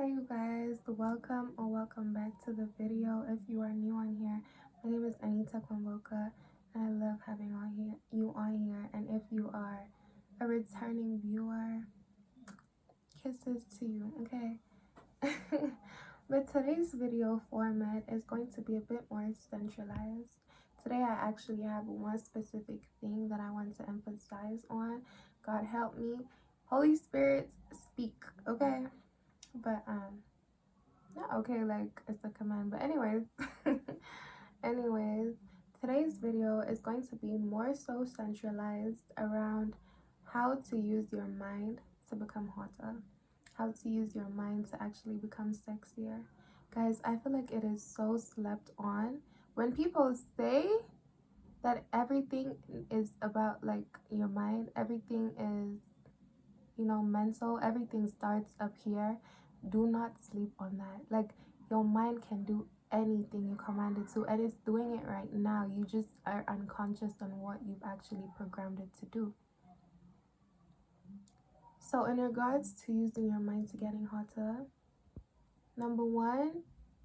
you guys, welcome or welcome back to the video. If you are new on here, my name is Anita Kwamboka and I love having you on here. And if you are a returning viewer, kisses to you, okay? But today's video format is going to be a bit more centralized. Today I actually have one specific thing that I want to emphasize on. God help me. Holy Spirit, speak, okay? But not okay like it's a command, but anyways. anyways, today's video is going to be more so centralized around how to use your mind to become hotter, how to use your mind to actually become sexier. Guys, I feel like it is so slept on when people say that everything is about like your mind, everything is, you know, mental, everything starts up here. Do not sleep on that. Like, your mind can do anything you command it to, and it's doing it right now. You just are unconscious on what you've actually programmed it to do. So in regards to using your mind to getting hotter, number one,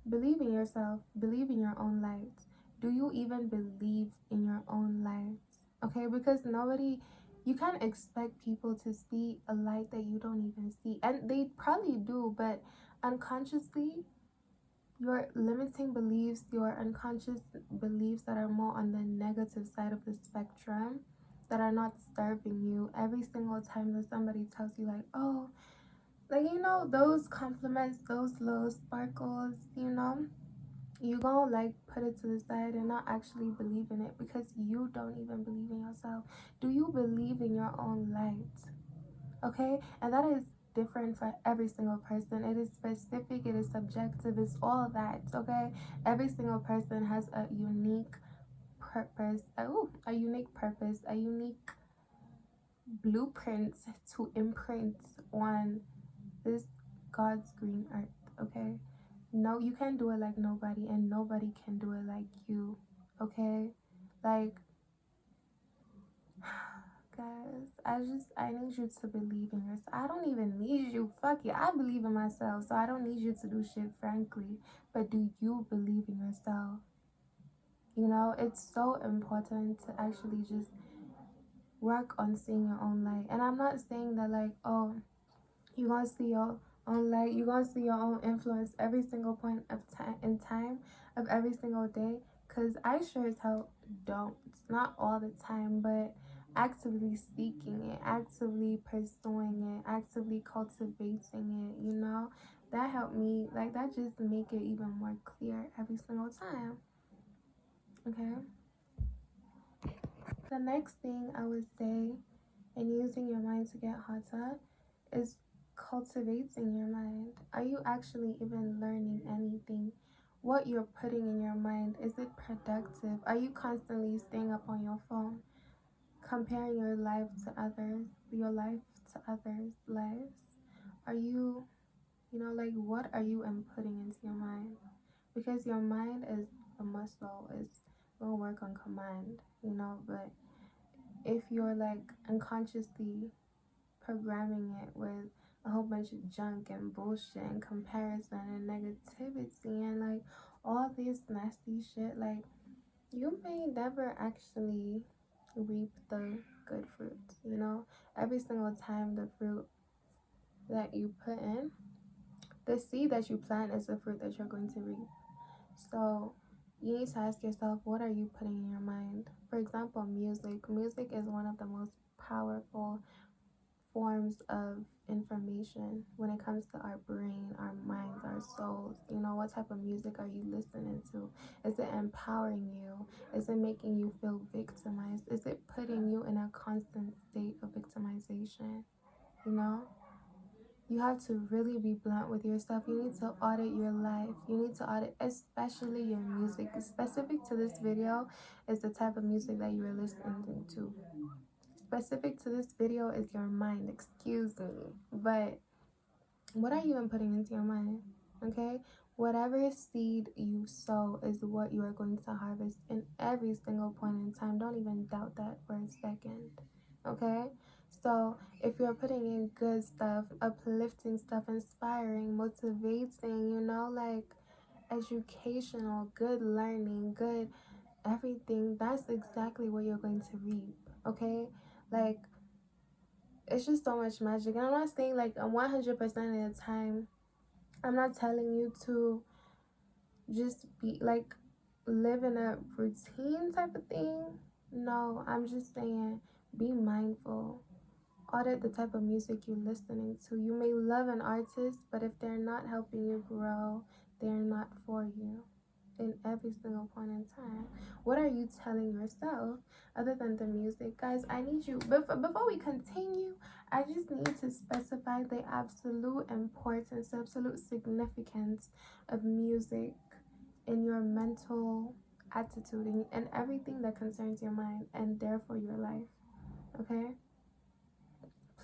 believe in yourself, believe in your own light. Do you even believe in your own light? Okay, because you can't expect people to see a light that you don't even see, and they probably do, but unconsciously your limiting beliefs, your unconscious beliefs that are more on the negative side of the spectrum, that are not serving you, every single time that somebody tells you like, oh, like, you know, those compliments, those little sparkles, you know, you gonna like put it to the side and not actually believe in it because you don't even believe in yourself. Do you believe in your own light? Okay, and that is different for every single person. It is specific, it is subjective, it's all that. Okay, every single person has a unique purpose, a unique blueprint to imprint on this God's green earth. Okay, no, you can't do it like nobody, and nobody can do it like you. Okay, like, guys, I need you to believe in yourself. I don't even need you. Fuck you. I believe in myself, so I don't need you to do shit, frankly. But do you believe in yourself? You know, it's so important to actually just work on seeing your own light. And I'm not saying that like, oh, you're gonna see your own light, you're gonna see your own influence every single point of time of every single day, because I sure as hell don't. It's not all the time, but actively seeking it, actively pursuing it, actively cultivating it, you know, that helped me, like, that just make it even more clear every single time. Okay, the next thing I would say in using your mind to get hotter is cultivating your mind. Are you actually even learning anything? What you're putting in your mind, is it productive? Are you constantly staying up on your phone, comparing your life to others, your life to others' lives? Are you, you know, like, what are you inputting into your mind? Because your mind is a muscle, it's gonna work on command, you know, but if you're like unconsciously programming it with a whole bunch of junk and bullshit and comparison and negativity and like all this nasty shit, like, you may never actually reap the good fruit, you know. Every single time the fruit that you put in, the seed that you plant is the fruit that you're going to reap. So you need to ask yourself, what are you putting in your mind? For example, music is one of the most powerful forms of information when it comes to our brain, our minds, our souls. You know, what type of music are you listening to? Is it empowering you? Is it making you feel victimized? Is it putting you in a constant state of victimization? You know, you have to really be blunt with yourself. You need to audit your life. You need to audit especially your music. Specific to this video is the type of music that you are listening to. Specific to this video is your mind, excuse me, but what are you inputting into your mind? Okay, whatever seed you sow is what you are going to harvest in every single point in time. Don't even doubt that for a second. Okay, So if you're putting in good stuff, uplifting stuff, inspiring, motivating, like educational, good learning, good everything, that's exactly what you're going to reap. Okay? Like, it's just so much magic. And I'm not saying like 100% of the time, I'm not telling you to just be like live in a routine type of thing. No, I'm just saying be mindful. Audit the type of music you're listening to. You may love an artist, but if they're not helping you grow, they're not for you in every single point in time. What are you telling yourself other than the music? Guys, I need you, before we continue, I just need to specify the absolute importance, the absolute significance of music in your mental attitude and everything that concerns your mind and therefore your life. Okay?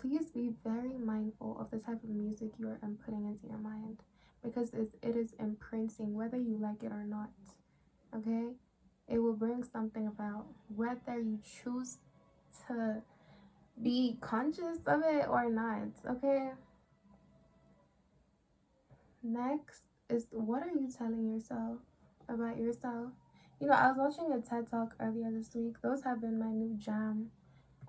Please be very mindful of the type of music you are inputting into your mind, because it is imprinting whether you like it or not. Okay? It will bring something about whether you choose to be conscious of it or not. Okay? Next is, what are you telling yourself about yourself? I was watching a TED Talk earlier this week. Those have been my new jam.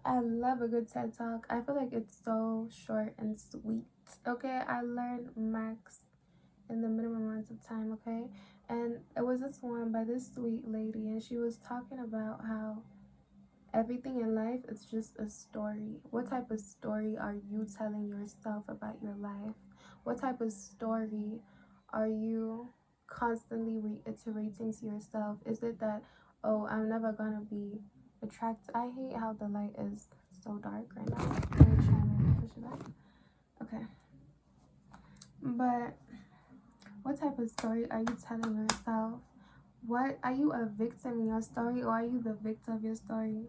I love a good TED Talk. I feel like it's so short and sweet. Okay? I learned max in the minimum amount of time. Okay? And it was this one by this sweet lady, and she was talking about how everything in life is just a story. What type of story are you telling yourself about your life? What type of story are you constantly reiterating to yourself? Is it that, oh, I'm never gonna be attracted? I hate how the light is so dark right now. Let me try and push it back. Okay. But what type of story are you telling yourself? What are you, a victim in your story, or are you the victim of your story?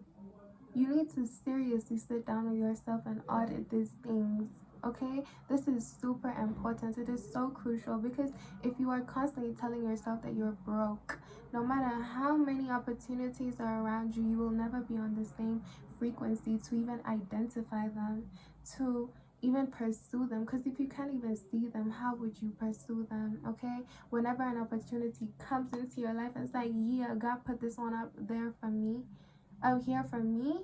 You need to seriously sit down with yourself and audit these things. Okay, this is super important. It is so crucial, because if you are constantly telling yourself that you're broke, no matter how many opportunities are around you, you will never be on the same frequency to even identify them, to even pursue them. Because if you can't even see them, how would you pursue them? Okay, whenever an opportunity comes into your life, it's like, yeah, God put this one up there for me, out here for me,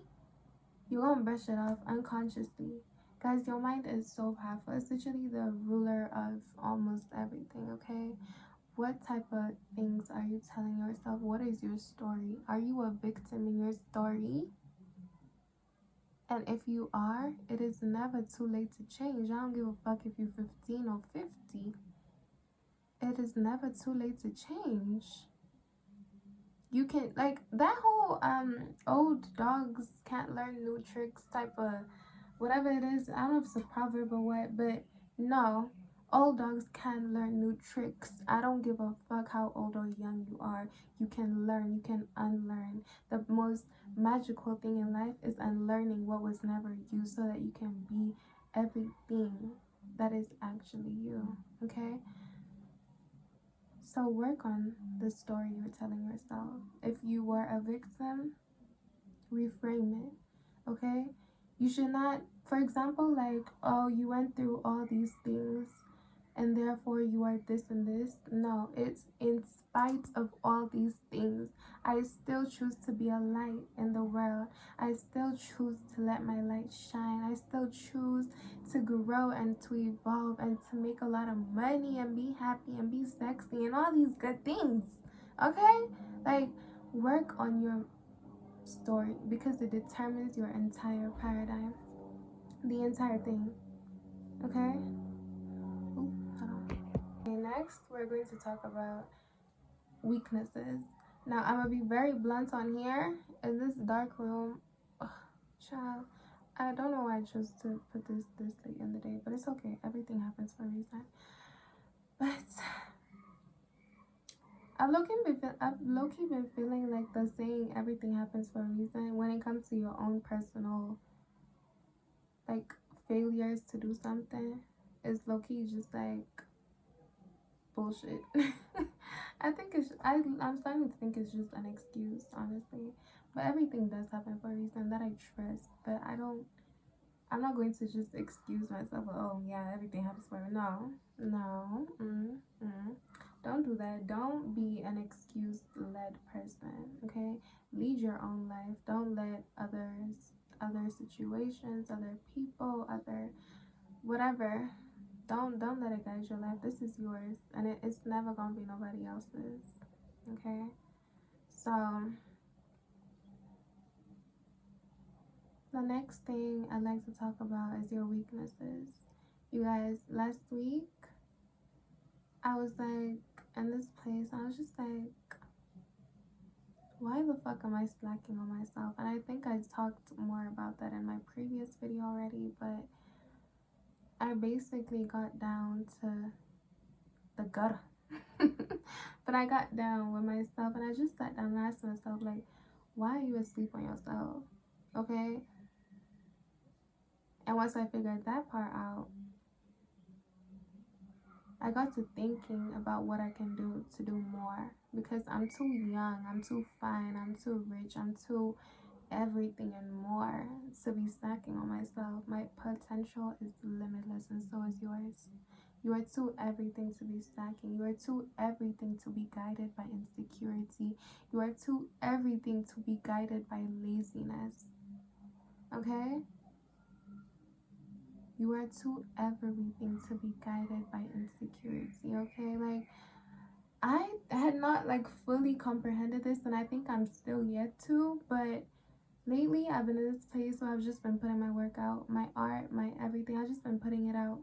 you won't brush it off unconsciously. Guys, your mind is so powerful. It's literally the ruler of almost everything. Okay, what type of things are you telling yourself? What is your story? Are you a victim in your story? And if you are, it is never too late to change. I don't give a fuck if you're 15 or 50. It is never too late to change. You can, like, that whole old dogs can't learn new tricks type of whatever it is. I don't know if it's a proverb or what, but no, old dogs can learn new tricks. I don't give a fuck how old or young you are. You can learn, you can unlearn. The most magical thing in life is unlearning what was never you, so that you can be everything that is actually you. Okay? So work on the story you're telling yourself. If you were a victim, reframe it. Okay? You should not, for example, like, oh, you went through all these things and therefore you are this and this. No, it's in spite of all these things, I still choose to be a light in the world. I still choose to let my light shine. I still choose to grow and to evolve and to make a lot of money and be happy and be sexy and all these good things. Okay? Like, work on your story, because it determines your entire paradigm, the entire thing. Okay? Ooh, hold on. Okay, next we're going to talk about weaknesses. Now I'm gonna be very blunt on here. In this dark room, child, I don't know why I chose to put this late in the day, but it's okay. Everything happens for a reason. But I've low-key been feeling like the saying "everything happens for a reason" when it comes to your own personal, like, failures to do something is low-key just like bullshit. I think I'm starting to think it's just an excuse, honestly. But everything does happen for a reason that I trust. But I don't I'm not going to just excuse myself. Oh yeah, everything happens for me. No, no. Don't do that. Don't be an excuse-led person. Okay, lead your own life. Don't let other situations, other people, other whatever. Don't let it guide your life. This is yours, and it's never gonna be nobody else's. Okay, so the next thing I'd like to talk about is your weaknesses. You guys, last week I was like in this place, I was just like, why the fuck am I slacking on myself? And I think I talked more about that in my previous video already, but I basically got down to the gutter. But I got down with myself and I just sat down and asked myself, like, why are you asleep on yourself? Okay? And once I figured that part out, I got to thinking about what I can do to do more, because I'm too young, I'm too fine, I'm too rich, I'm too everything and more to be snacking on myself. My potential is limitless, and so is yours. You are too everything to be snacking. You are too everything to be guided by insecurity. You are too everything to be guided by laziness. Okay? You are too everything to be guided by insecurity. Okay? Like, I had not like fully comprehended this, and I think I'm still yet to, but lately I've been in this place where I've just been putting my work out, my art, my everything. I've just been putting it out.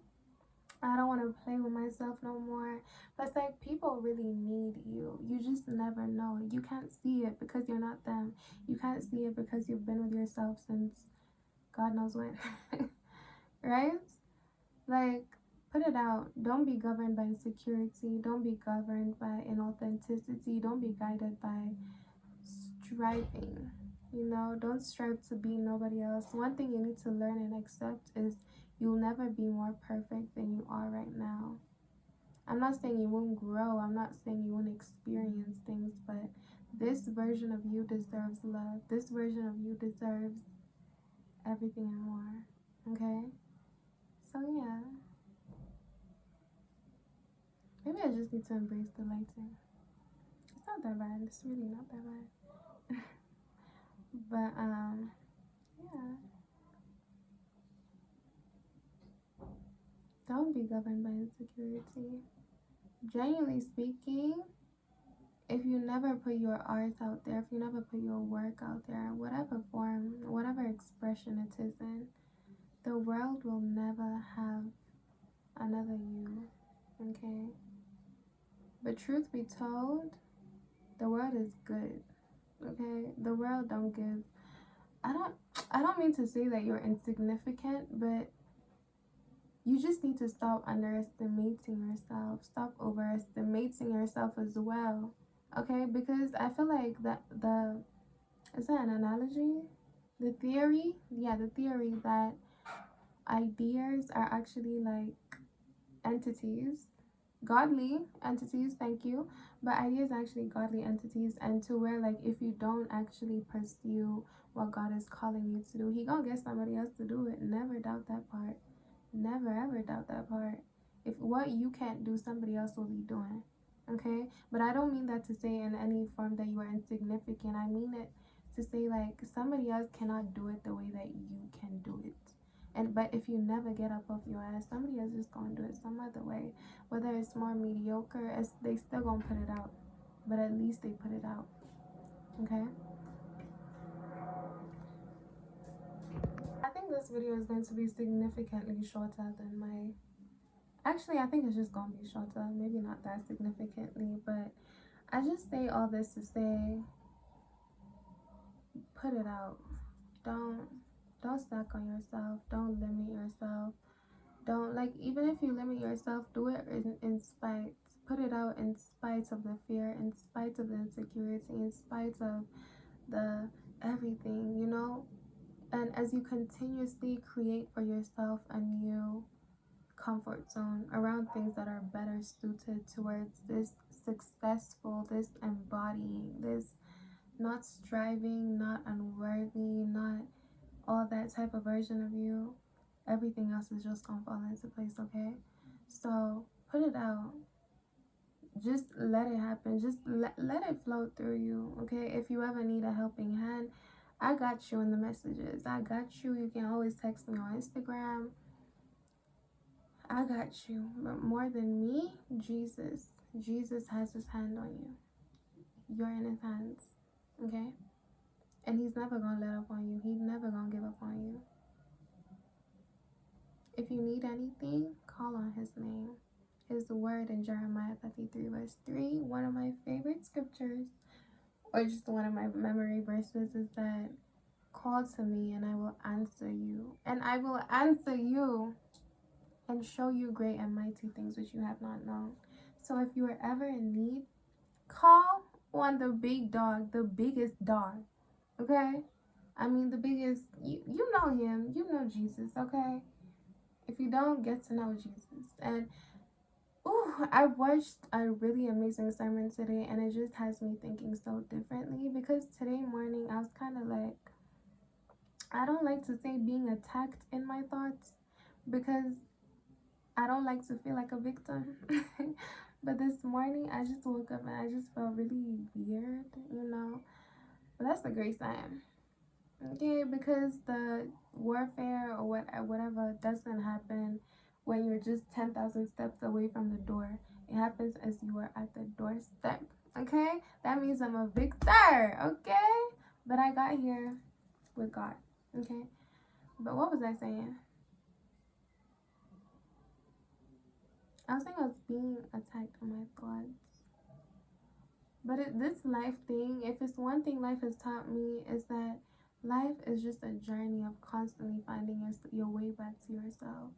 I don't want to play with myself no more. But it's like, people really need you. You just never know. You can't see it because you're not them. You can't see it because you've been with yourself since God knows when. Right? Like, put it out. Don't be governed by insecurity. Don't be governed by inauthenticity. Don't be guided by striving. You know, don't strive to be nobody else. One thing you need to learn and accept is you'll never be more perfect than you are right now. I'm not saying you won't grow. I'm not saying you won't experience things, but this version of you deserves love. This version of you deserves everything and more. Okay? So yeah. Maybe I just need to embrace the lighting. It's not that bad. It's really not that bad. But yeah. Don't be governed by insecurity. Genuinely speaking, if you never put your art out there, if you never put your work out there, whatever form, whatever expression it is in, the world will never have another you. Okay? But truth be told, the world is good. Okay? The world don't give. I don't mean to say that you're insignificant, but you just need to stop underestimating yourself. Stop overestimating yourself as well. Okay? Because I feel like is that an analogy? The theory that ideas are actually like entities, godly entities, thank you, but ideas are actually godly entities, and to where, like, if you don't actually pursue what God is calling you to do, he gonna get somebody else to do it. Never doubt that part. Never ever doubt that part. If what you can't do, somebody else will be doing. Okay? But I don't mean that to say in any form that you are insignificant. I mean it to say, like, somebody else cannot do it the way that you can do it. But if you never get up off your ass, somebody else is gonna do it some other way. Whether it's more mediocre, they still gonna put it out. But at least they put it out. Okay? I think this video is going to be significantly shorter than my... Actually, I think it's just gonna be shorter. Maybe not that significantly, but I just say all this to say, put it out. Don't stack on yourself. Don't limit yourself. Don't, like, even if you limit yourself, do it in spite. Put it out in spite of the fear, in spite of the insecurity, in spite of the everything, you know? And as you continuously create for yourself a new comfort zone around things that are better suited towards this successful, this embodying, this not striving, not unworthy, not all that type of version of you, everything else is just gonna fall into place, okay? So put it out. Just let it happen. Just let it flow through you, okay? If you ever need a helping hand, I got you in the messages. I got you. You can always text me on Instagram. I got you. But more than me, Jesus. Jesus has his hand on you. You're in his hands, okay? And he's never gonna let up on you. He's never gonna give up on you. If you need anything, call on his name. His word in Jeremiah 53 verse 3, one of my favorite scriptures, or just one of my memory verses, is that call to me and I will answer you. And I will answer you and show you great and mighty things which you have not known. So if you are ever in need, call on the big dog, the biggest dog, okay? I mean, the biggest, you know him, you know Jesus, okay? If you don't, get to know Jesus. And ooh, I watched a really amazing sermon today, and it just has me thinking so differently, because today morning I was kind of like, I don't like to say being attacked in my thoughts, because I don't like to feel like a victim. But this morning I just woke up and I just felt really weird, you know. But that's a great sign, okay? Because the warfare or whatever doesn't happen when you're just 10,000 steps away from the door. It happens as you are at the doorstep, okay? That means I'm a victor, okay? But I got here with God, okay? But what was I saying? I was saying I was being attacked in my thoughts. But this life thing, if it's one thing life has taught me, is that life is just a journey of constantly finding your way back to yourself.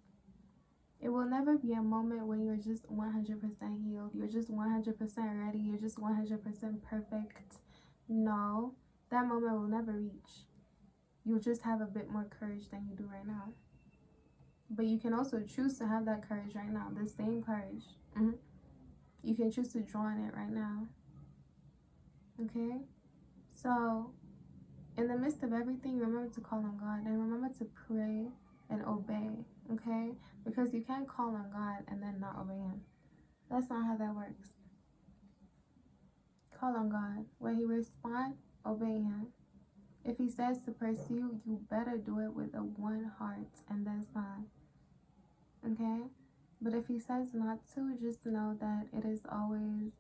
It will never be a moment when you're just 100% healed. You're just 100% ready. You're just 100% perfect. No, that moment will never reach. You'll just have a bit more courage than you do right now. But you can also choose to have that courage right now, the same courage. You can choose to draw on it right now. Okay? So, in the midst of everything, remember to call on God and remember to pray and obey. Okay? Because you can't call on God and then not obey him. That's not how that works. Call on God. When he responds, obey him. If he says to pursue, you better do it with a one heart and then some. Okay? But if he says not to, just know that it is always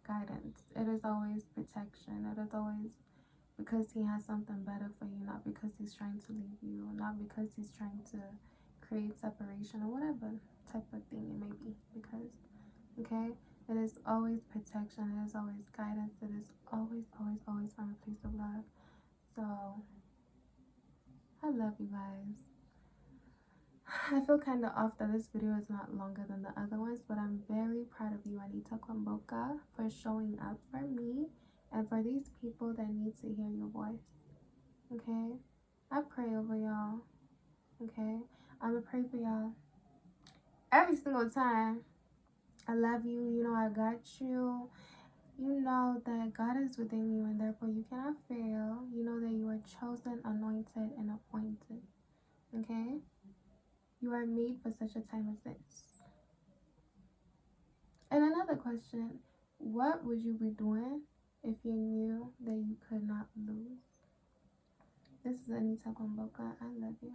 guidance. It is always protection. It is always because he has something better for you, not because he's trying to leave you, not because he's trying to create separation or whatever type of thing it may be. Because, okay, it is always protection. It is always guidance. It is always, always, always from a place of love. So, I love you guys. I feel kind of off that this video is not longer than the other ones, but I'm very proud of you, Anita Kwamboka, for showing up for me and for these people that need to hear your voice. Okay? I pray over y'all. Okay? I'm gonna pray for y'all every single time. I love you. You know I got you. You know that God is within you and therefore you cannot fail. You know that you are chosen, anointed, and appointed. Okay? You are made for such a time as this. And another question, what would you be doing if you knew that you could not lose? This is Anita Kwamboka. I love you.